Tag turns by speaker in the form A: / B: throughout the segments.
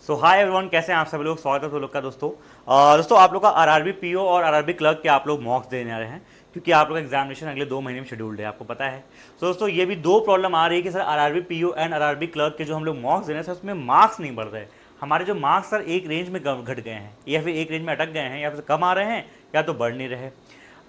A: सो hi everyone, कैसे हैं आप सभी लोग। स्वागत है आप लोग का दोस्तों। दोस्तों आप लोग का आरआरबी पीओ और आरआरबी क्लर्क के आप लोग मॉक्स देने आ रहे हैं, क्योंकि आप लोग एग्जामिनेशन अगले 2 महीने में शेड्यूल्ड है, आपको पता है। सो दोस्तों ये भी दो प्रॉब्लम आ रही है कि sir RRB PO and RRB clerk के जो हम लोग मॉक्स दे रहे हैं सर उसमें मार्क्स नहीं बढ़ रहे। हमारे जो मार्क्स सर एक रेंज में घट गए हैं, या फिर एक रेंज में अटक गए हैं, या फिर कम आ रहे हैं, या तो बढ़ नहीं रहे।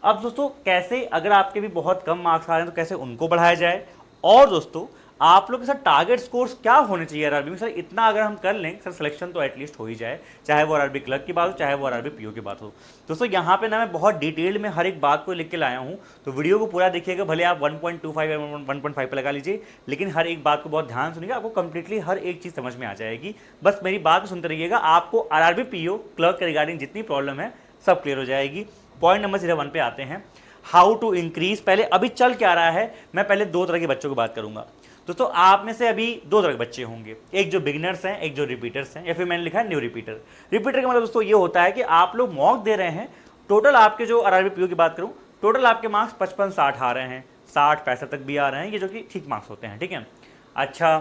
A: अब दोस्तों कैसे, अगर आपके भी बहुत कम मार्क्स आ रहे हैं तो कैसे उनको बढ़ाया जाए। और दोस्तों आप लोग के साथ टारगेट स्कोर्स क्या होने चाहिए आरआरबी में। सर इतना अगर हम कर लें सर सिलेक्शन तो एटलीस्ट हो ही जाए, चाहे वो आरआरबी क्लर्क की बात हो चाहे वो आरआरबी पीओ की बात हो। दोस्तों यहाँ पे ना मैं बहुत डिटेल में हर एक बात को लिख के लाया हूँ, तो वीडियो को पूरा देखिएगा। भले आप 1.25 या 1.5 पे लगा लीजिए, लेकिन हर एक बात को बहुत ध्यान सुनिएगा, आपको कंप्लीटली हर एक चीज़ समझ में आ जाएगी। बस मेरी बात को सुनते रहिएगा, आपको आरआरबी पीओ क्लर्क के रिगार्डिंग जितनी प्रॉब्लम है सब क्लियर हो जाएगी। पॉइंट नंबर 01 पे आते हैं, हाउ टू इंक्रीज। पहले अभी चल क्या रहा है, मैं पहले दो तरह के बच्चों की बात करूंगा। दोस्तों आप में से अभी दो तरह के बच्चे होंगे, एक जो बिगिनर्स हैं, एक जो रिपीटर्स हैं, या फिर मैंने लिखा है न्यू रिपीटर। रिपीटर का मतलब दोस्तों ये होता है कि आप लोग मॉक दे रहे हैं, टोटल आपके जो आरआरबी पीओ की बात करूं, टोटल आपके मार्क्स 55-60 आ रहे हैं, 60-65 तक भी आ रहे हैं, ये जो कि ठीक मार्क्स होते हैं, ठीक है। अच्छा,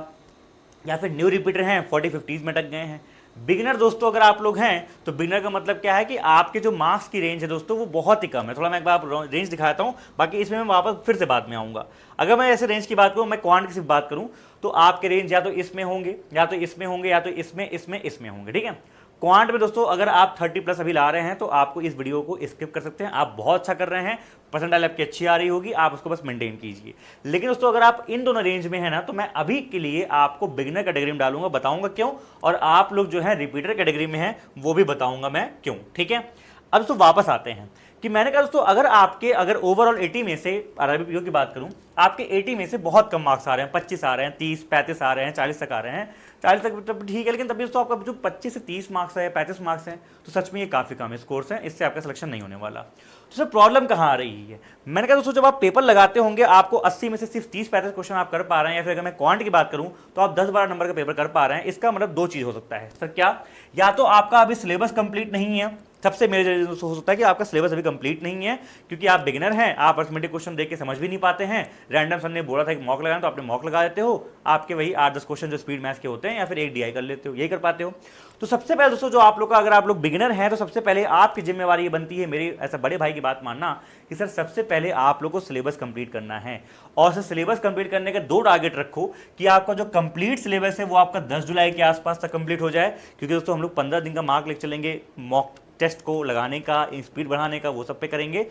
A: या फिर न्यू रिपीटर हैं 40-50 में अटक गए हैं। बिगिनर दोस्तों अगर आप लोग हैं तो बिगिनर का मतलब क्या है कि आपके जो मार्क्स की रेंज है दोस्तों वो बहुत ही कम है। थोड़ा मैं एक बार रेंज दिखाता हूँ, बाकी इसमें मैं वापस फिर से बाद में आऊँगा। अगर मैं ऐसे रेंज की बात करूँ, मैं क्वांट की सिर्फ बात करूँ, तो आपके रेंज या तो इसमें होंगे, या तो इसमें होंगे, या तो इसमें होंगे, ठीक है। क्वांट में दोस्तों अगर आप 30+ अभी ला रहे हैं तो आपको इस वीडियो को स्किप कर सकते हैं। आप बहुत अच्छा कर रहे हैं, परसेंटाइल आपकी अच्छी आ रही होगी, आप उसको बस मेंटेन कीजिए। लेकिन दोस्तों अगर आप इन दोनों रेंज में है ना, तो मैं अभी के लिए आपको बिगिनर कैटेगरी में डालूंगा, बताऊंगा क्यों, और आप लोग जो है रिपीटर कैटेगरी में है वो भी बताऊंगा मैं क्यों, ठीक है। अब दोस्तों वापस आते हैं कि मैंने कहा दोस्तों अगर ओवरऑल 80 में से आरआरबी पीओ की बात करूं, आपके 80 में से बहुत कम मार्क्स आ रहे हैं, 25 आ रहे हैं, 30-35 आ रहे हैं, 40 तक आ रहे हैं। 40 तक तब ठीक है, लेकिन तभी दोस्तों आपका जो 25 से 30 मार्क्स है, 35 मार्क्स हैं, तो सच में ये काफ़ी कम स्कोर्स हैं, इससे आपका सिलेक्शन नहीं होने वाला। तो सर प्रॉब्लम कहाँ आ रही है, मैंने कहा दोस्तों जब आप पेपर लगाते होंगे आपको 80 में से सिर्फ 30-35 क्वेश्चन आप कर पा रहे हैं, या फिर अगर मैं क्वांट की बात करूं तो आप 10-12 नंबर का पेपर कर पा रहे हैं। इसका मतलब दो चीज़ हो सकता है सर, क्या, या तो आपका अभी सिलेबस कंप्लीट नहीं है, सबसे मेरे हो सकता है कि आपका सिलेबस अभी कंप्लीट नहीं है, क्योंकि आप बिगिनर हैं, आप अर्थमेटिक क्वेश्चन देख के समझ भी नहीं पाते हैं। रैंडम सर ने बोला था कि मॉक लगाना, तो आपने मॉक लगा देते हो, आपके वही 8-10 क्वेश्चन जो स्पीड मैथ्स के होते हैं, या फिर एक डीआई कर लेते हो, यही कर पाते हो। तो सबसे पहले दोस्तों जो आप लोग का, अगर आप लोग बिगिनर हैं तो सबसे पहले आपकी जिम्मेवारी ये बनती है, मेरी ऐसा बड़े भाई की बात मानना, कि सर सबसे पहले आप लोग को सिलेबस कंप्लीट करना है। और सर सिलेबस कंप्लीट करने के दो टारगेट रखो, कि आपका जो कंप्लीट सिलेबस है वो आपका 10 जुलाई के आसपास तक कंप्लीट हो जाए, क्योंकि दोस्तों हम लोग 15 दिन का मार्क लेकर चलेंगे, मॉक टेस्ट को लगाने का, स्पीड बढ़ाने का, वो सब पे करेंगे।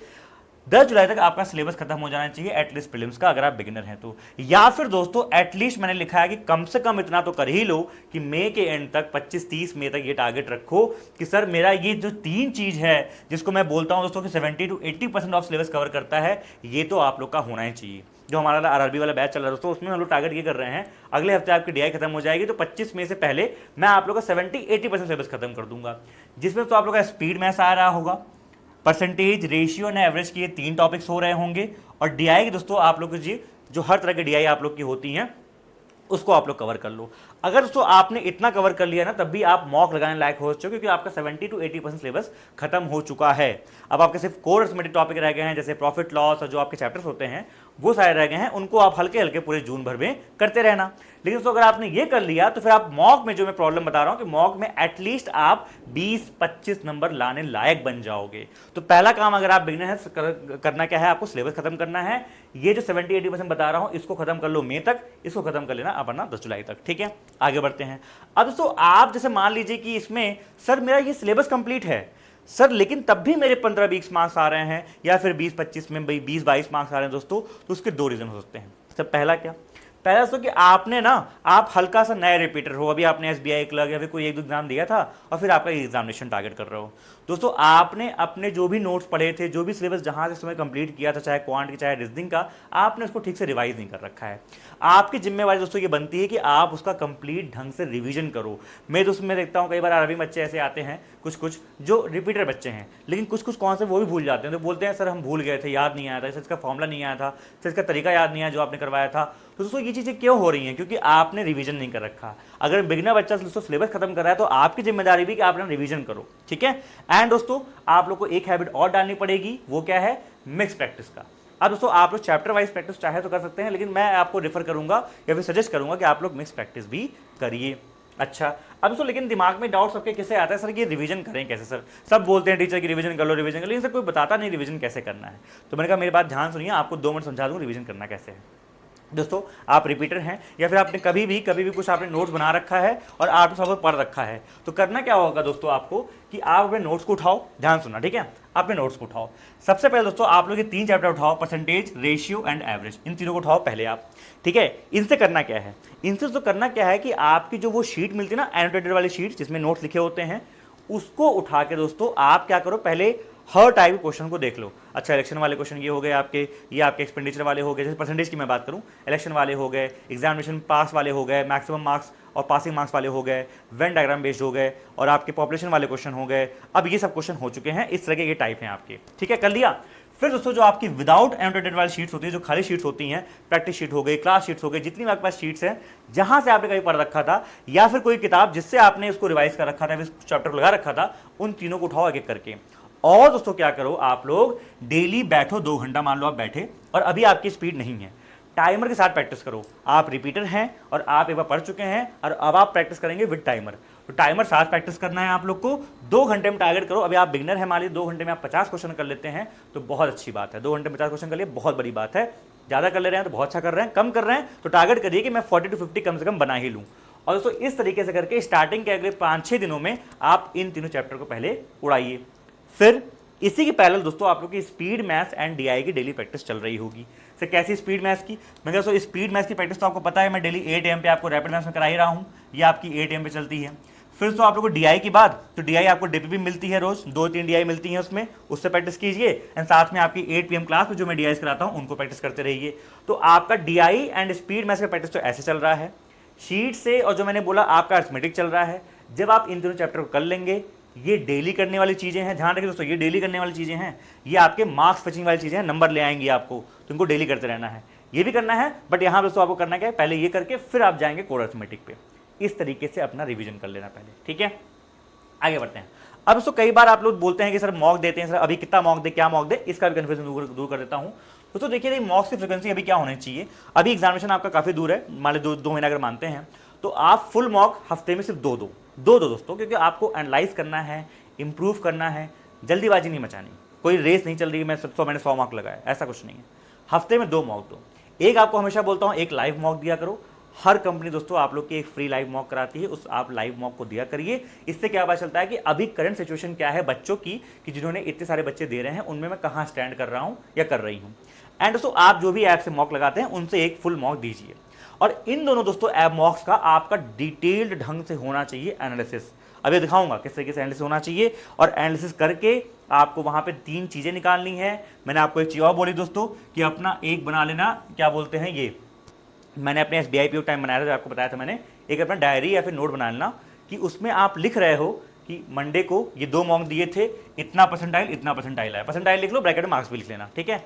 A: 10 जुलाई तक आपका सिलेबस खत्म हो जाना चाहिए एटलीस्ट प्रीलिम्स का, अगर आप बिगिनर हैं तो। या फिर दोस्तों एटलीस्ट मैंने लिखा है कि कम से कम इतना तो कर ही लो कि मई के एंड तक, 25-30 मई तक ये टारगेट रखो कि सर मेरा ये जो तीन चीज है जिसको मैं बोलता हूं दोस्तों कि 70-80% ऑफ सिलेबस कवर करता है, ये तो आप लोग का होना ही चाहिए। जो हमारा आरआरबी वाला बैच चल रहा है दोस्तों, उसमें हम लोग टारगेट ये कर रहे हैं, अगले हफ्ते आपकी डीआई खत्म हो जाएगी तो 25 मई से पहले मैं आप लोग का 70-80% सिलेबस खत्म कर दूंगा, जिसमें तो आप लोग का स्पीड मैथ्स आ रहा होगा, परसेंटेज, रेशियो एंड एवरेज की ये 3 टॉपिक्स हो रहे होंगे, और डीआई दोस्तों आप लोग की जो हर तरह की डीआई आप लोग की होती हैं उसको आप लोग कवर कर लो। अगर दोस्तों आपने इतना कवर कर लिया ना, तब भी आप मॉक लगाने लायक हो चुके, क्योंकि आपका 70-80% सिलेबस खत्म हो चुका है। अब आपके सिर्फ कोर अरिथमेटिक टॉपिक रह गए हैं, जैसे प्रॉफिट लॉस और जो आपके चैप्टर्स होते हैं वो सारे रह गए हैं, उनको आप हल्के हल्के पूरे जून भर में करते रहना। लेकिन दोस्तों अगर आपने ये कर लिया तो फिर आप मॉक में, जो मैं प्रॉब्लम बता रहा हूं कि मॉक में एटलीस्ट आप 20-25 नंबर लाने लायक बन जाओगे। तो पहला काम अगर आप बिगिनर है करना क्या है, आपको सिलेबस खत्म करना है। ये जो 70-80% बता रहा हूं इसको खत्म कर लो मई तक, इसको खत्म कर लेना अपना 10 जुलाई तक, ठीक है। आगे बढ़ते हैं। अब दोस्तों आप जैसे मान लीजिए कि इसमें सर मेरा ये सिलेबस कंप्लीट है सर, लेकिन तब भी मेरे 15-20 मार्क्स आ रहे हैं, या फिर 20-25 में 20-22 मार्क्स आ रहे हैं दोस्तों, तो उसके दो रीजन हो सकते हैं। सर पहला क्या, पहला दोस्तों कि आपने ना, आप हल्का सा नया रिपीटर हो, अभी आपने एसबीआई क्लर्क या फिर कोई एक दो एग्जाम दिया था और फिर आपका एग्जामिनेशन टारगेट कर रहे हो। दोस्तों आपने अपने जो भी नोट्स पढ़े थे, जो भी सिलेबस जहां से समय कंप्लीट किया था, चाहे क्वांट की चाहे रीजनिंग का, आपने उसको ठीक से रिवाइज नहीं कर रखा है। आपकी जिम्मेवारी दोस्तों ये बनती है कि आप उसका कंप्लीट ढंग से रिवीजन करो। मैं दोस्तों मैं देखता हूँ कई बार आरआरबी बच्चे ऐसे आते हैं, कुछ जो रिपीटर बच्चे हैं, लेकिन कुछ कौन से वो भी भूल जाते हैं, तो बोलते हैं सर हम भूल गए थे, याद नहीं आया था, इसका फॉर्मूला नहीं आया था, सर इसका तरीका याद नहीं आया जो आपने करवाया था। तो दोस्तों ये चीज़ें क्यों हो रही हैं, क्योंकि आपने रिवीजन नहीं कर रखा। अगर बिगिनर बच्चा दोस्तों सिलेबस खत्म कर रहा है तो आपकी जिम्मेदारी भी कि आपने रिवीजन करो, ठीक है। एंड दोस्तों आप लोग को एक हैबिट और डालनी पड़ेगी, वो क्या है, मिक्स प्रैक्टिस का। अब दोस्तों आप लोग चैप्टर वाइज प्रैक्टिस चाहे तो कर सकते हैं, लेकिन मैं आपको रेफर करूंगा या फिर सजेस्ट करूंगा कि आप लोग मिक्स प्रैक्टिस भी करिए। अच्छा, अब तो लेकिन दिमाग में डाउट सबके कैसे आता है सर कि रिवीजन करें कैसे सर, सब बोलते हैं टीचर की रिवीजन कर लो रिवीजन कर लो, लेकिन सर कोई बताता नहीं रिवीजन कैसे करना है। तो मैंने कहा मेरी बात ध्यान सुनिए, आपको 2 मिनट समझा दूँ रिवीजन करना कैसे है। दोस्तों आप रिपीटर हैं या फिर आपने कभी भी कुछ आपने नोट्स बना रखा है और आपने सब पढ़ रखा है, तो करना क्या होगा दोस्तों आपको कि आप अपने नोट्स को उठाओ, ध्यान सुनना ठीक है, अपने नोट्स को उठाओ। सबसे पहले दोस्तों आप लोग ये 3 चैप्टर उठाओ, परसेंटेज, रेशियो एंड एवरेज, इन तीनों को उठाओ पहले आप, ठीक है। इनसे करना क्या है, इनसे तो करना क्या है कि आपकी जो वो शीट मिलती है ना, एनोटेटेड वाली शीट जिसमें नोट्स लिखे होते हैं, उसको उठा के दोस्तों आप क्या करो, पहले हर टाइप के क्वेश्चन को देख लो। अच्छा, इलेक्शन वाले क्वेश्चन ये हो गए आपके, ये आपके एक्सपेंडिचर वाले हो गए, जैसे परसेंटेज की मैं बात करूं, इलेक्शन वाले हो गए, एग्जामिनेशन पास वाले हो गए, मैक्सिमम मार्क्स और पासिंग मार्क्स वाले हो गए, वेन डायग्राम बेस्ड हो गए, और आपके पॉपुलेशन वाले क्वेश्चन हो गए। अब ये सब क्वेश्चन हो चुके हैं, इस तरह के ये टाइप हैं आपके, ठीक है, कर लिया। फिर दोस्तों जो आपकी विदाउट एनोटेटेड वाली शीट्स होती है, जो खाली शीट्स होती हैं, प्रैक्टिस शीट हो गई, क्लास शीट्स हो गई, जितनी भी आपके पास शीट्स हैं, जहां से आपने कहीं पढ़ रखा था या फिर कोई किताब जिससे आपने इसको रिवाइज कर रखा था, इस चैप्टर को लगा रखा था, उन तीनों को उठाओ एक एक करके। और दोस्तों क्या करो, आप लोग डेली बैठो 2 घंटा, मान लो आप बैठे और अभी आपकी स्पीड नहीं है, टाइमर के साथ प्रैक्टिस करो। आप रिपीटर हैं और आप एक बार पढ़ चुके हैं और अब आप प्रैक्टिस करेंगे विद टाइमर, तो टाइमर साथ प्रैक्टिस करना है आप लोग को। 2 घंटे में टारगेट करो। अभी आप बिगनर हैं, मान लीजिए 2 घंटे में आप 50 क्वेश्चन कर लेते हैं तो बहुत अच्छी बात है। 2 घंटे में 50 क्वेश्चन कर लिए बहुत बड़ी बात है। ज़्यादा कर ले रहे हैं तो बहुत अच्छा कर रहे हैं, कम कर रहे हैं तो टारगेट करिए कि मैं 40 to 50 कम से कम बना ही लूँ। और दोस्तों इस तरीके से करके स्टार्टिंग के अगले 5-6 दिनों में आप इन तीनों चैप्टर को पहले उड़ाइए। फिर इसी के पैरेलल दोस्तों आप लोग की स्पीड मैथ्स एंड डीआई की डेली प्रैक्टिस चल रही होगी। सर कैसी स्पीड मैथ्स की? मैं कहता हूँ स्पीड मैथ्स की प्रैक्टिस तो आपको पता है, मैं डेली 8 AM पे आपको रैपिड मैथ्स में करा ही रहा हूँ, ये आपकी 8 AM पे चलती है। फिर तो आप लोग को डीआई की बात, तो डीआई आपको डीपीपी मिलती है, रोज 2-3 डीआई मिलती है उसमें, उससे प्रैक्टिस कीजिए। एंड साथ में आपकी 8 PM क्लास में जो मैं डीआई कराता हूँ उनको प्रैक्टिस करते रहिए। तो आपका डीआई एंड स्पीड मैथ्स का प्रैक्टिस तो ऐसे चल रहा है शीट से, और जो मैंने बोला आपका अर्थमेटिक चल रहा है। जब आप इन दोनों चैप्टर को कर लेंगे, ये डेली करने वाली चीज़ें हैं, ध्यान रखिए दोस्तों, ये डेली करने वाली चीज़ें हैं, ये आपके मार्क्स फेचिंग वाली चीज़ें हैं, नंबर ले आएंगी आपको, तो इनको डेली करते रहना है। ये भी करना है, बट यहाँ दोस्तों आपको करना क्या है, पहले ये करके फिर आप जाएंगे कोड अर्थमेटिक पे। इस तरीके से अपना रिवीजन कर लेना पहले, ठीक है। आगे बढ़ते हैं। अब दोस्तों कई बार आप लोग बोलते हैं कि सर मॉक देते हैं, सर अभी कितना मॉक दे, क्या मॉक दे, इसका भी कन्फ्यूजन दूर कर देता हूँ। दोस्तों देखिए मॉक्स की फ्रिक्वेंसी अभी क्या होनी चाहिए, अभी एग्जामिनेशन आपका काफ़ी दूर है, मान लो 2 महीना अगर मानते हैं, तो आप फुल मॉक हफ्ते में सिर्फ दो दोस्तों, क्योंकि आपको एनालाइज करना है, इंप्रूव करना है, जल्दीबाजी नहीं मचानी। कोई रेस नहीं चल रही है मैंने 100 मार्क लगाया, ऐसा कुछ नहीं है। हफ्ते में 2 मॉक दो। एक आपको हमेशा बोलता हूँ, एक लाइव मॉक दिया करो। हर कंपनी दोस्तों आप लोग की एक फ्री लाइव मॉक कराती है, उस आप लाइव मॉक को दिया करिए। इससे क्या पता चलता है कि अभी करंट सिचुएशन क्या है बच्चों की, कि जिन्होंने इतने सारे बच्चे दे रहे हैं उनमें मैं कहाँ स्टैंड कर रहा हूँ या कर रही हूँ। एंड दोस्तों आप जो भी ऐप से मॉक लगाते हैं उनसे एक फुल मॉक दीजिए। और इन दोनों दोस्तों ऐप मॉक्स का आपका डिटेल्ड ढंग से होना चाहिए एनालिसिस। अभी दिखाऊंगा किस तरीके से एनालिसिस होना चाहिए, और एनालिसिस करके आपको वहाँ पे 3 चीज़ें निकालनी है। मैंने आपको एक चीज़ और बोली दोस्तों कि अपना एक बना लेना, क्या बोलते हैं ये, मैंने अपने SBI PO टाइम बनाया था, आपको बताया था मैंने, एक अपना डायरी या फिर नोट बना लेना कि उसमें आप लिख रहे हो कि मंडे को ये 2 मॉक दिए थे, इतना परसेंटाइल आया, परसेंटाइल लिख लो, ब्रैकेट में मार्क्स भी लिख लेना, ठीक है।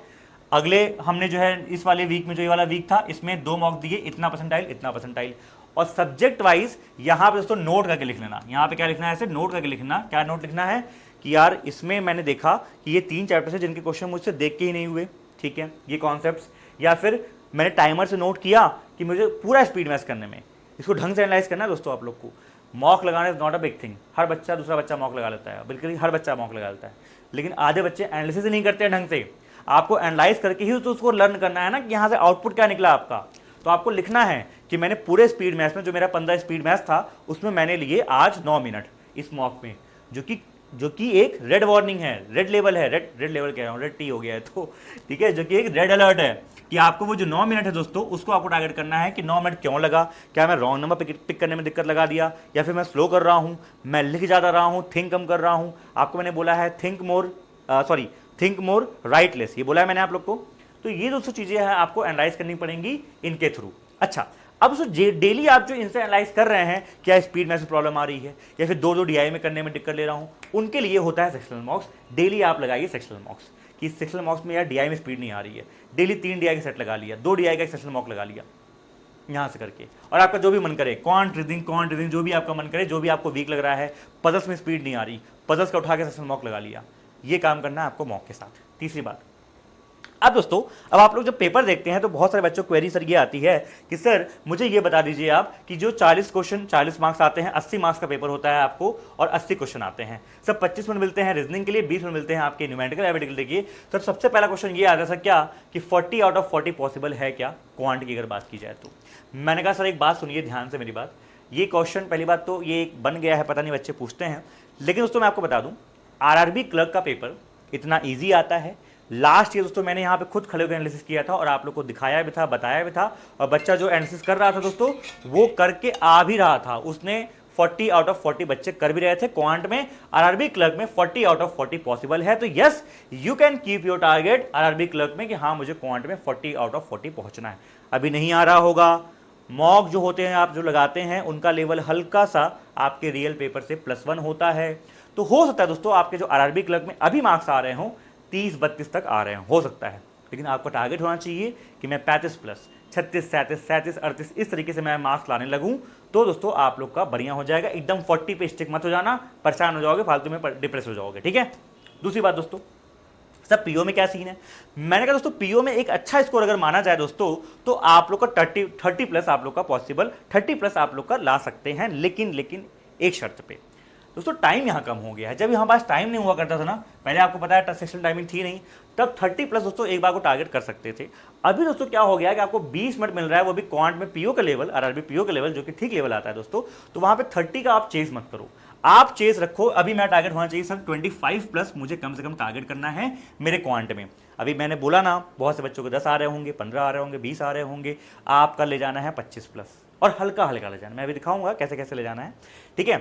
A: अगले हमने जो है इस वाले वीक में, जो ये वाला वीक था, इसमें 2 मॉक दिए, इतना परसेंटाइल। और सब्जेक्ट वाइज यहाँ पे दोस्तों नोट करके लिख लेना। यहाँ पे क्या लिखना है, ऐसे नोट करके लिखना। क्या नोट लिखना है कि यार इसमें मैंने देखा कि ये 3 चैप्टर से जिनके क्वेश्चन मुझसे देख के ही नहीं हुए, ठीक है, ये कॉन्सेप्ट्स, या फिर मैंने टाइमर से नोट किया कि मुझे पूरा स्पीड मैथ्स करने में इसको ढंग से एनालाइज करना है। दोस्तों आप लोग को मॉक लगाना is not a big thing. हर बच्चा, दूसरा बच्चा मॉक लगा लेता है, बिल्कुल हर बच्चा मॉक लगा लेता है, लेकिन आधे बच्चे एनालिसिस नहीं करते हैं ढंग से। आपको एनालाइज करके ही तो उसको लर्न करना है ना कि यहाँ से आउटपुट क्या निकला आपका। तो आपको लिखना है कि मैंने पूरे स्पीड मैथ्स में, जो मेरा 15 स्पीड मैथ्स था, उसमें मैंने लिए आज 9 मिनट इस मॉक में, जो कि एक रेड वार्निंग है, रेड लेवल है, रेड लेवल कह रहा हूँ, रेड टी हो गया है तो, ठीक है, जो कि एक रेड अलर्ट है कि आपको वो जो 9 मिनट है दोस्तों, उसको आपको टारगेट करना है कि 9 मिनट क्यों लगा, क्या मैं रॉन्ग नंबर पिक करने में दिक्कत लगा दिया, या फिर मैं स्लो कर रहा हूँ, मैं लिख ज़्यादा रहा हूँ, थिंक कम कर रहा हूँ। आपको मैंने बोला है थिंक मोर राइट लेस, ये बोला है मैंने आप लोग को। तो ये दोस्तों चीज़ें हैं आपको एनालाइज करनी पड़ेंगी इनके थ्रू। अच्छा, अब दोस्तों डेली आप जो इनसे एनालाइज कर रहे हैं, क्या स्पीड में से प्रॉब्लम आ रही है या फिर 2 DI में करने में दिक्कत ले रहा हूँ, उनके लिए होता है सेक्शनल मॉक्स। डेली आप लगाइए सेक्शनल मॉक्स कि सेक्शनल मॉक्स में यार DI में स्पीड नहीं आ रही है, डेली 3 DI का सेट लगा लिया, 2 DI का एक सेक्शनल मॉक लगा लिया यहाँ से करके। और आपका जो भी मन करे, क्वांट रीजनिंग जो भी आपका मन करे, जो भी आपको वीक लग रहा है, पजल्स में स्पीड नहीं आ रही, पजल्स का उठा के सेक्शनल मॉक लगा लिया। ये काम करना है आपको मॉक के साथ। तीसरी बात, अब दोस्तों, अब आप लोग जब पेपर देखते हैं तो बहुत सारे बच्चों को क्वेरी सर ये आती है कि सर मुझे ये बता दीजिए आप कि जो 40 क्वेश्चन 40 मार्क्स आते हैं, 80 मार्क्स का पेपर होता है आपको और 80 क्वेश्चन आते हैं, सब 25 मिनट मिलते हैं रीजनिंग के लिए, 20 मिनट मिलते हैं आपके न्यूमेरिकल एबिलिटी के लिए। तो सबसे पहला क्वेश्चन ये आता है सर क्या कि 40 आउट ऑफ 40 पॉसिबल है क्या क्वांट की अगर बात की जाए तो। मैंने कहा सर एक बात सुनिए ध्यान से मेरी बात, ये क्वेश्चन पहली बात तो ये बन गया है, पता नहीं बच्चे पूछते हैं, लेकिन दोस्तों मैं आपको बता दूं आरआरबी क्लर्क का पेपर इतना ईजी आता है। लास्ट ईयर दोस्तों मैंने यहाँ पे खुद खड़े होकर एनालिसिस किया था और आप लोग को दिखाया भी था, बताया भी था, और बच्चा जो एनालिसिस कर रहा था दोस्तों वो करके आ भी रहा था, उसने 40 आउट ऑफ 40 बच्चे कर भी रहे थे। क्वांट में आरआरबी क्लर्क में 40 आउट ऑफ 40 पॉसिबल है। तो yes, you can keep your target RRB clerk में कि हाँ मुझे क्वांट में 40 आउट ऑफ 40 पहुंचना है। अभी नहीं आ रहा होगा, मॉक जो होते हैं आप जो लगाते हैं उनका लेवल हल्का सा आपके रियल पेपर से +1 होता है। तो हो सकता है दोस्तों आपके जो आरआरबी क्लर्क में अभी मार्क्स आ रहे हों 30-32 तक आ रहे हैं, हो सकता है, लेकिन आपका टारगेट होना चाहिए कि मैं 35+, 36, 37, 37, 38 इस तरीके से मैं मार्क्स लाने लगूं। तो दोस्तों आप लोग का बढ़िया हो जाएगा। एकदम 40 पे स्टिक मत हो जाना, परेशान हो जाओगे, फालतू में डिप्रेस हो जाओगे, ठीक है। दूसरी बात दोस्तों, सब पीओ में क्या सीन है, मैंने कहा दोस्तों पीओ में एक अच्छा स्कोर अगर माना जाए दोस्तों तो आप लोग का 30+ आप लोग का पॉसिबल, 30+ आप लोग का ला सकते हैं, लेकिन एक शर्त पे दोस्तों, टाइम यहाँ कम हो गया है। जब हमारे पास टाइम नहीं हुआ करता था ना, पहले आपको पता है सेक्शन टाइमिंग थी नहीं, तब 30+ दोस्तों एक बार को टारगेट कर सकते थे। अभी दोस्तों क्या हो गया है कि आपको 20 मिनट मिल रहा है, वो भी क्वांट में पीओ का लेवल, आरआरबी पीओ का लेवल जो कि ठीक लेवल आता है दोस्तों, तो वहां पे 30 का आप चेस मत करो, आप चेस रखो। अभी मेरा टारगेट होना चाहिए सर 25+ मुझे कम से कम टारगेट करना है मेरे क्वांट में। अभी मैंने बोला ना बहुत से बच्चों को 10 आ रहे होंगे, 15 आ रहे होंगे, 20 आ रहे होंगे, आपका ले जाना है 25+ और हल्का हल्का ले जाना। मैं अभी दिखाऊंगा कैसे कैसे ले जाना है, ठीक है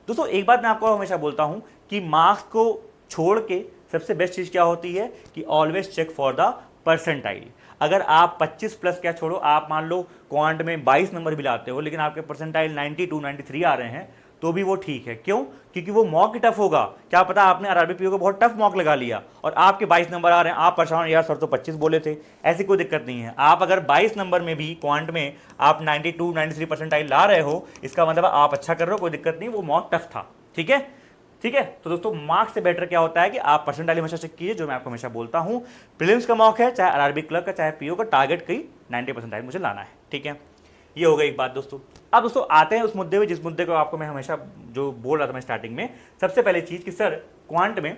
A: दोस्तों। एक बात मैं आपको हमेशा बोलता हूं कि मार्क्स को छोड़ के सबसे बेस्ट चीज क्या होती है कि always check for the percentile. अगर आप 25+ क्या छोड़ो, आप मान लो क्वांट में 22 नंबर भी लाते हो लेकिन आपके परसेंटाइल 92, 93 आ रहे हैं तो भी वो ठीक है। क्यों? क्योंकि वो मॉक ही टफ होगा। क्या पता आपने आरआरबी पीओ को बहुत टफ मॉक लगा लिया और आपके 22 नंबर आ रहे हैं, आप परेशान, यार सर तो 25 बोले थे। ऐसी कोई दिक्कत नहीं है। आप अगर 22 नंबर में भी क्वांट में आप 92, 93 परसेंटाइल ला रहे हो, इसका मतलब आप अच्छा कर रहे हो, कोई दिक्कत नहीं, वो मॉक टफ था, ठीक है, ठीक है। तो दोस्तों मार्क्स से बेटर क्या होता है कि आप परसेंटाइल हमेशा चेक कीजिए, जो मैं आपको हमेशा बोलता हूं। प्रीलिम्स का मॉक है, चाहे आरआरबी क्लर्क का, चाहे पीओ का, टारगेट कहीं 90 परसेंटाइल मुझे लाना है, ठीक है। ये हो गई एक बात दोस्तों। अब दोस्तों आते हैं उस मुद्दे में जिस मुद्दे को आपको मैं हमेशा जो बोल रहा था मैं स्टार्टिंग में। सबसे पहले चीज कि सर क्वांट में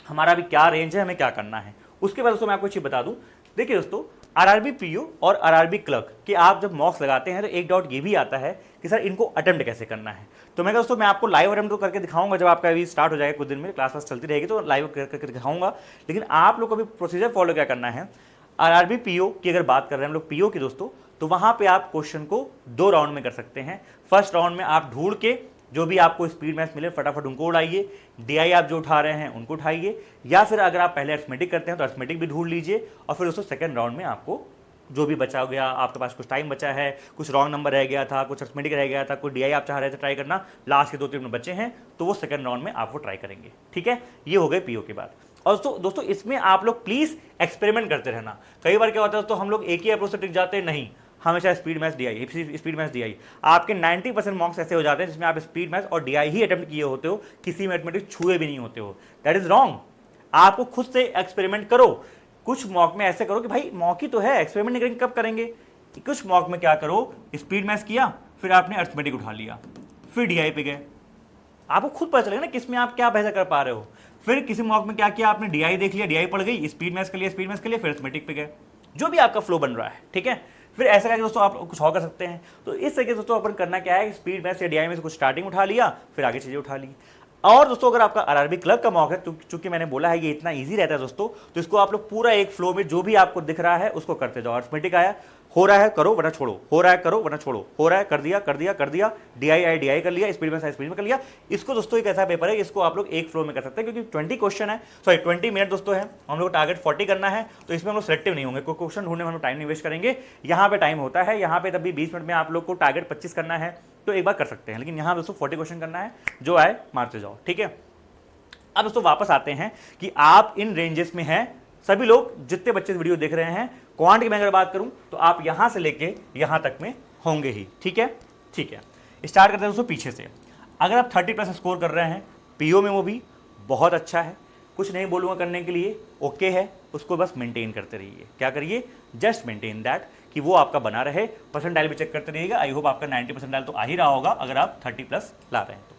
A: हमारा अभी क्या रेंज है, हमें क्या करना है। उसके बाद दोस्तों मैं आपको चीज बता दूं, देखिए दोस्तों आरआरबी पीओ और आरआरबी क्लर्क कि आप जब मॉक्स लगाते हैं तो एक डाउट ये भी आता है कि सर इनको अटेम्प्ट कैसे करना है। तो मैं दोस्तों मैं आपको लाइव अटेम्प्ट तो करके दिखाऊंगा, जब आपका अभी स्टार्ट हो जाएगा कुछ दिन में, क्लास चलती रहेगी तो लाइव करके दिखाऊंगा। लेकिन आप लोग को अभी प्रोसीजर फॉलो क्या करना है। आरआरबी पीओ की अगर बात कर रहे हैं हम लोग पीओ की दोस्तों, तो वहां पे आप क्वेश्चन को 2 राउंड में कर सकते हैं। फर्स्ट राउंड में आप ढूंढ के जो भी आपको स्पीड मैथ्स मिले फटाफट उनको उड़ाइए, डीआई आप जो उठा रहे हैं उनको उठाइए, या फिर अगर आप पहले अरिथमेटिक करते हैं तो अरिथमेटिक भी ढूंढ लीजिए। और फिर दोस्तों सेकंड राउंड में आपको जो भी बचा गया, आपके पास कुछ टाइम बचा है, कुछ रॉन्ग नंबर रह गया था, कुछ अरिथमेटिक रह गया था, कुछ डीआई आप चाह रहे थे ट्राई करना, लास्ट के 2-3 बचे हैं तो वो सेकंड राउंड में आप वो ट्राई करेंगे, ठीक है। ये हो गए पीओ के बाद। और दोस्तों इसमें आप लोग प्लीज एक्सपेरिमेंट करते रहना। कई बार क्या होता है दोस्तों, हम लोग एक ही अप्रोच से टिक जाते हैं, नहीं, हमेशा speed maths DI, speed maths DI. आपके 90% मार्क्स ऐसे हो जाते हैं जिसमें आप स्पीड मैथ्स और डीआई ही अटेम्प्ट किए होते हो, किसी मैथमेटिक्स छुए भी नहीं होते हो। That is wrong. आपको खुद से एक्सपेरिमेंट करो। कुछ मॉक में ऐसे करो कि भाई मॉक ही तो है, एक्सपेरिमेंट नहीं करेंगे कब करेंगे। कुछ मॉक में क्या करो, स्पीड मैथ्स किया, फिर आपने अरिथमेटिक उठा लिया, फिर डीआई पे गए, आपको खुद पता चलेगा ना किसमें आप क्या बेहतर कर पा रहे हो। फिर किसी मॉक में क्या किया आपने, डीआई देख लिया, डीआई पढ़ गई, स्पीड मैथ्स के लिए, स्पीड मैथ्स के लिए, फिर अरिथमेटिक पे गए, जो भी आपका फ्लो बन रहा है, ठीक है। फिर ऐसा करके दोस्तों आप कुछ और कर सकते हैं। तो इस तरीके से दोस्तों अपन करना क्या है, स्पीड मैथ्स या डीआई में से कुछ स्टार्टिंग उठा लिया, फिर आगे चीजें उठा ली। और दोस्तों अगर आपका आरआरबी क्लर्क का मॉक है, चूंकि मैंने बोला है ये इतना इजी रहता है दोस्तों, तो इसको आप लोग पूरा एक फ्लो में जो भी आपको दिख रहा है उसको करते जाओ। अरिथमेटिक आया, हो रहा है करो वरना छोड़ो, हो रहा है करो वरना छोड़ो, हो रहा है कर दिया कर दिया कर दिया, डीआई आई डीआई कर लिया, स्पीड में स्पीड में कर लिया। इसको दोस्तों एक ऐसा पेपर है, इसको आप लोग एक फ्लो में कर सकते हैं, क्योंकि 20 क्वेश्चन है, सॉरी 20 मिनट दोस्तों है, हम लोग टारगेट 40 करना है, तो इसमें हम लोग सिलेक्टिव नहीं होंगे, कोई क्वेश्चन ढूंढने में हम टाइम नहीं वेस्ट करेंगे। यहाँ पे टाइम होता है, यहाँ पे तब भी 20 मिनट में आप लोग को टारगेट 25 करना है तो एक बार कर सकते हैं, लेकिन यहाँ दोस्तों 40 क्वेश्चन करना है, जो आए मारते जाओ, ठीक है। अब दोस्तों वापस आते हैं कि आप इन रेंजेस में हैं सभी लोग, जितने बच्चे वीडियो देख रहे हैं। क्वांट की मैं अगर बात करूं तो आप यहां से लेके यहां तक में होंगे ही, ठीक है, ठीक है। स्टार्ट करते हैं दोस्तों पीछे से। अगर आप 30+ स्कोर कर रहे हैं पीओ में, वो भी बहुत अच्छा है, कुछ नहीं बोलूंगा करने के लिए, ओके है। उसको बस मेंटेन करते रहिए। क्या करिए? जस्ट मेंटेन दैट, कि वो आपका बना रहे। परसेंटाइल भी चेक करते रहिएगा। आई होप आपका 90 परसेंटाइल तो आ ही रहा होगा अगर आप 30+ ला रहे हैं तो।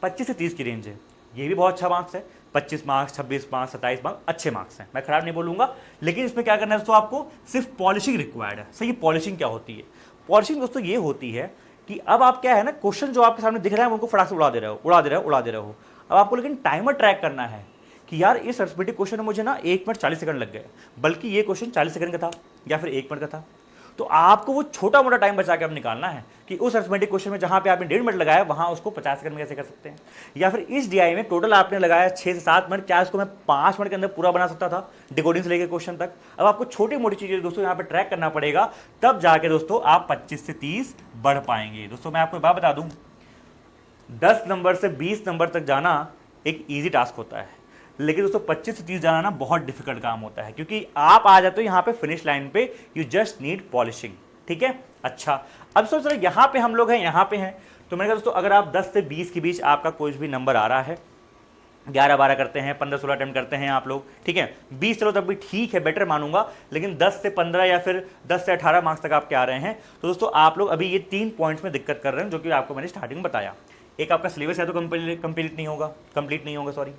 A: 25 से 30 की रेंज है, ये भी बहुत अच्छा मार्क्स है। 25 मार्क्स, 26 मार्क्स, 27 मार्क्स अच्छे मार्क्स हैं, मैं खराब नहीं बोलूंगा। लेकिन इसमें क्या करना है दोस्तों, आपको सिर्फ पॉलिशिंग रिक्वायर्ड है। सही, पॉलिशिंग क्या होती है? पॉलिशिंग दोस्तों ये होती है कि अब आप क्या है ना, क्वेश्चन जो आपके सामने दिख रहा है उनको फटाक से उड़ा दे रहे हो। अब आपको लेकिन टाइमर ट्रैक करना है कि यार इस अरिथमेटिक क्वेश्चन में मुझे ना 1 मिनट 40 सेकंड लग गए, बल्कि ये क्वेश्चन 40 सेकंड का था या फिर 1 मिनट का था। तो आपको वो छोटा मोटा टाइम बचा के अब निकालना है कि उस अरिथमेटिक क्वेश्चन में जहां पे आपने 1.5 मिनट लगाया वहां उसको 50 सेकंड में कैसे कर सकते हैं। या फिर इस डीआई में टोटल आपने लगाया 6 से 7 मिनट, क्या इसको मैं 5 मिनट के अंदर पूरा बना सकता था, डिकोडिंग से लेकर क्वेश्चन तक। अब आपको छोटी मोटी चीजें दोस्तों यहाँ पे ट्रैक करना पड़ेगा, तब जाके दोस्तों आप 25 से 30 बढ़ पाएंगे। दोस्तों मैं आपको एक बात बता दूं, 10 नंबर से 20 नंबर तक जाना एक ईजी टास्क होता है, लेकिन दोस्तों 25 से 30 जाना ना बहुत डिफिकल्ट काम होता है, क्योंकि आप आ जाते हो यहाँ पे फिनिश लाइन पे, यू जस्ट नीड पॉलिशिंग। ठीक है, अच्छा अब सोच रहे यहाँ पे हम लोग हैं, यहाँ पे हैं, तो मैंने कहा दोस्तों अगर आप 10 से 20 के बीच आपका कोई भी नंबर आ रहा है, 11-12 करते हैं, 15-16 अटेम्प्ट करते हैं आप लोग, ठीक है, 20 चलो तब भी ठीक है, बेटर मानूंगा, लेकिन 10 से 15 या फिर 10 से 18 मार्क्स तक आपके आ रहे हैं, तो दोस्तों आप लोग अभी ये 3 पॉइंट्स में दिक्कत कर रहे हैं, जो कि आपको मैंने स्टार्टिंग में बताया। एक आपका सिलेबस है तो कंप्लीट नहीं होगा सॉरी,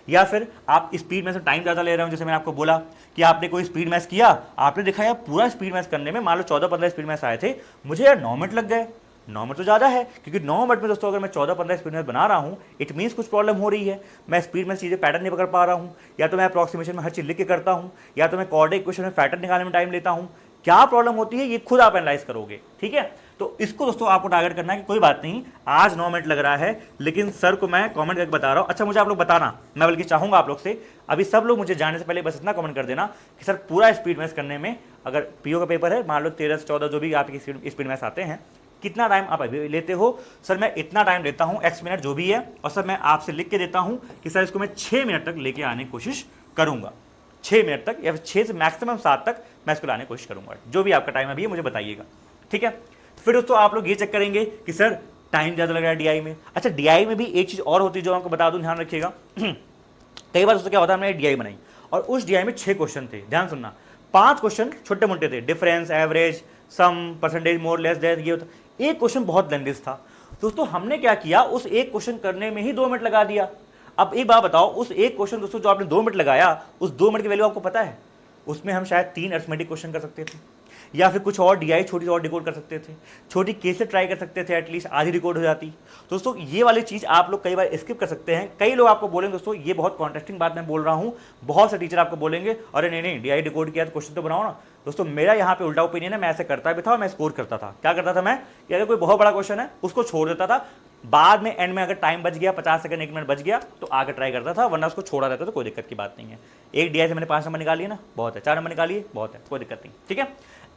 A: या फिर आप स्पीड में से टाइम ज़्यादा ले रहे हो। जैसे मैंने आपको बोला कि आपने कोई स्पीड मैच किया, आपने देखा यार पूरा स्पीड मैच करने में मान लो 14-15 स्पीड मैच आए थे, मुझे यार 9 मिनट लग गए। 9 मिनट तो ज़्यादा है, क्योंकि 9 मिनट में दोस्तों अगर मैं 14-15 स्पीड मैच बना रहा हूँ, इट मीन्स कुछ प्रॉब्लम हो रही है, मैं स्पीड में चीज़ें पैटर्न नहीं पकड़ पा रहा हूँ, या तो मैं अप्रॉक्सीमेशन में हर चीज़ लिख के करता हूँ, या तो मैं कोऑर्डिनेट इक्वेशन में पैटर्न निकालने में टाइम लेता हूँ। क्या प्रॉब्लम होती है ये खुद आप एनालाइज करोगे। ठीक है, तो इसको दोस्तों आपको टारगेट करना है कि कोई बात नहीं, आज 9 मिनट लग रहा है, लेकिन सर को मैं कमेंट करके बता रहा हूँ। अच्छा मुझे आप लोग बताना, मैं बल्कि चाहूंगा आप लोग से, अभी सब लोग मुझे जाने से पहले बस इतना कमेंट कर देना कि सर पूरा स्पीड मैच करने में, अगर पीओ का पेपर है मान लो 13 से 14 जो भी आपकी स्पीड मैच आते हैं, कितना टाइम आप अभी लेते हो? सर मैं इतना टाइम लेता हूँ, x मिनट जो भी है, और सर मैं आपसे लिख के देता हूँ कि सर इसको मैं 6 मिनट तक लेके आने की कोशिश करूंगा, 6 मिनट तक या फिर 6 से मैक्सिमम 7 तक मैं इसको लाने की कोशिश करूंगा। जो भी आपका टाइम अभी है मुझे बताइएगा। ठीक है, फिर दोस्तों आप लोग ये चेक करेंगे कि सर टाइम ज़्यादा लग रहा है डीआई में। अच्छा डीआई में भी एक चीज़ और होती है जो आपको बता दूं, ध्यान रखिएगा। कई बार दोस्तों क्या होता है, हमने डीआई बनाई और उस डीआई में 6 क्वेश्चन थे, ध्यान सुनना, 5 क्वेश्चन छोटे मोटे थे, डिफरेंस, एवरेज, सम, परसेंटेज, मोर लेस देन, ये होता। एक क्वेश्चन बहुत लेंथी था दोस्तों, हमने क्या किया, उस एक क्वेश्चन करने में ही 2 मिनट लगा दिया। अब एक बात बताओ, उस एक क्वेश्चन दोस्तों जो आपने 2 मिनट लगाया, उस 2 मिनट की वैल्यू आपको पता है? उसमें हम शायद 3 अरिथमेटिक क्वेश्चन कर सकते थे, या फिर कुछ और डीआई छोटी और डिकोड कर सकते थे, छोटी केसें ट्राई कर सकते थे, एटलीस्ट आधी डिकोड हो जाती। दोस्तों ये वाली चीज़ आप लोग कई बार स्किप कर सकते हैं। कई लोग आपको बोलेंगे दोस्तों ये बहुत कॉन्ट्रास्टिंग बात मैं बोल रहा हूँ, बहुत से टीचर आपको बोलेंगे अरे नहीं डीआई डिकोड किया तो क्वेश्चन तो बनाओ ना। दोस्तों मेरा यहाँ पे उल्टा ओपिनियन है, मैं ऐसे करता भी था और मैं स्कोर करता था। क्या करता था मैं, कि अगर कोई बहुत बड़ा क्वेश्चन है उसको छोड़ देता था, बाद में एंड में अगर टाइम बच गया, 50 सेकंड 1 मिनट बच गया तो आगे ट्राई करता था, वरना उसको छोड़ा रहता तो कोई दिक्कत की बात नहीं है। एक डीआई से मैंने 5 नंबर निकालिए ना, बहुत है, 4 नंबर निकालिए, बहुत है, कोई दिक्कत नहीं। ठीक है,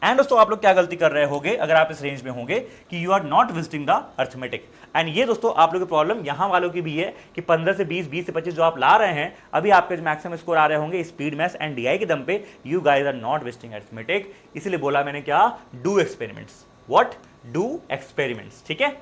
A: एंड दोस्तों आप लोग क्या गलती कर रहे होंगे अगर आप इस रेंज में होंगे, कि you are not visiting the arithmetic. And ये दोस्तों आप लोगों की प्रॉब्लम यहाँ वालों की भी है कि 15 से 20, 20 से 25 जो आप ला रहे हैं, अभी आपके जो मैक्सिमम स्कोर आ रहे होंगे स्पीड मैथ्स एंड डीआई के दम पे, you guys are not visiting arithmetic. इसलिए बोला मैंने क्या, do experiments. What? Do experiments. ठीक है,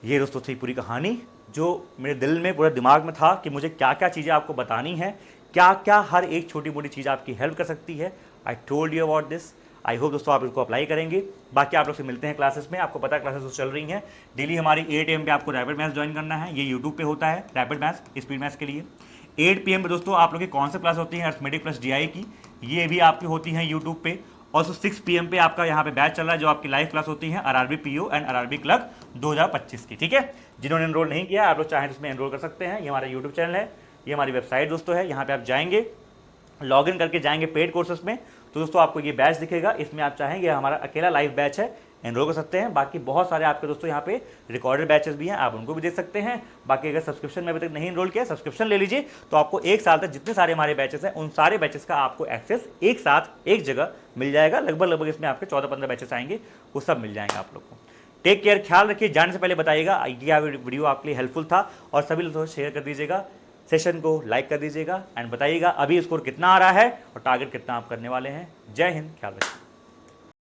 A: ये दोस्तों थी पूरी कहानी जो मेरे दिल में, पूरे दिमाग में था कि मुझे क्या क्या चीज़ें आपको बतानी है, क्या क्या हर एक छोटी मोटी चीज़ आपकी हेल्प कर सकती है। I told you about this. I hope दोस्तों आप इसको अप्लाई करेंगे। बाकी आप लोग से मिलते हैं क्लासेस में, आपको पता है क्लासेस चल रही हैं डेली हमारी 8 AM पे आपको रैपिड मैथ्स ज्वाइन करना है, ये यूट्यूब पे होता है रैपिड मैथ्स स्पीड मैथ्स के लिए। 8 PM पे दोस्तों आप लोग की कौन सी क्लास होती है, अरिथमेटिक प्लस डीआई की, ये भी आपकी होती हैं यूट्यूब पे। और 6 PM पे आपका यहाँ पे बैच चल रहा है जो आपकी लाइव क्लास होती है RRB PO and RRB clerk 2025 की। ठीक है, जिन्होंने एनरोल नहीं किया आप लोग चाहें तो इसमें एनरोल कर सकते हैं। ये हमारा यूट्यूब चैनल है, ये हमारी वेबसाइट दोस्तों है, यहाँ पे आप जाएंगे, लॉग इन करके जाएंगे पेड कोर्सेस में, तो दोस्तों आपको ये बैच दिखेगा। इसमें आप चाहेंगे हमारा अकेला लाइव बैच है, एनरोल कर सकते हैं। बाकी बहुत सारे आपके दोस्तों यहाँ पे रिकॉर्डेड बैचेस भी हैं, आप उनको भी देख सकते हैं। बाकी अगर सब्सक्रिप्शन में अभी तक नहीं एनरोल किया, सब्सक्रिप्शन ले लीजिए, तो आपको 1 साल तक जितने सारे हमारे बैचेस हैं उन सारे बैचेस का आपको एक्सेस एक साथ एक जगह मिल जाएगा। लगभग इसमें आपके 14-15 बैचेस आएंगे, वो सब मिल जाएंगे आप लोग को। टेक केयर, ख्याल रखिए। जाने से पहले बताइएगा ये वीडियो आपके लिए हेल्पफुल था, और सभी लोगों से शेयर कर दीजिएगा, सेशन को लाइक कर दीजिएगा, एंड बताइएगा अभी स्कोर कितना आ रहा है और टारगेट कितना आप करने वाले हैं। जय हिंद, ख्याल रखिए।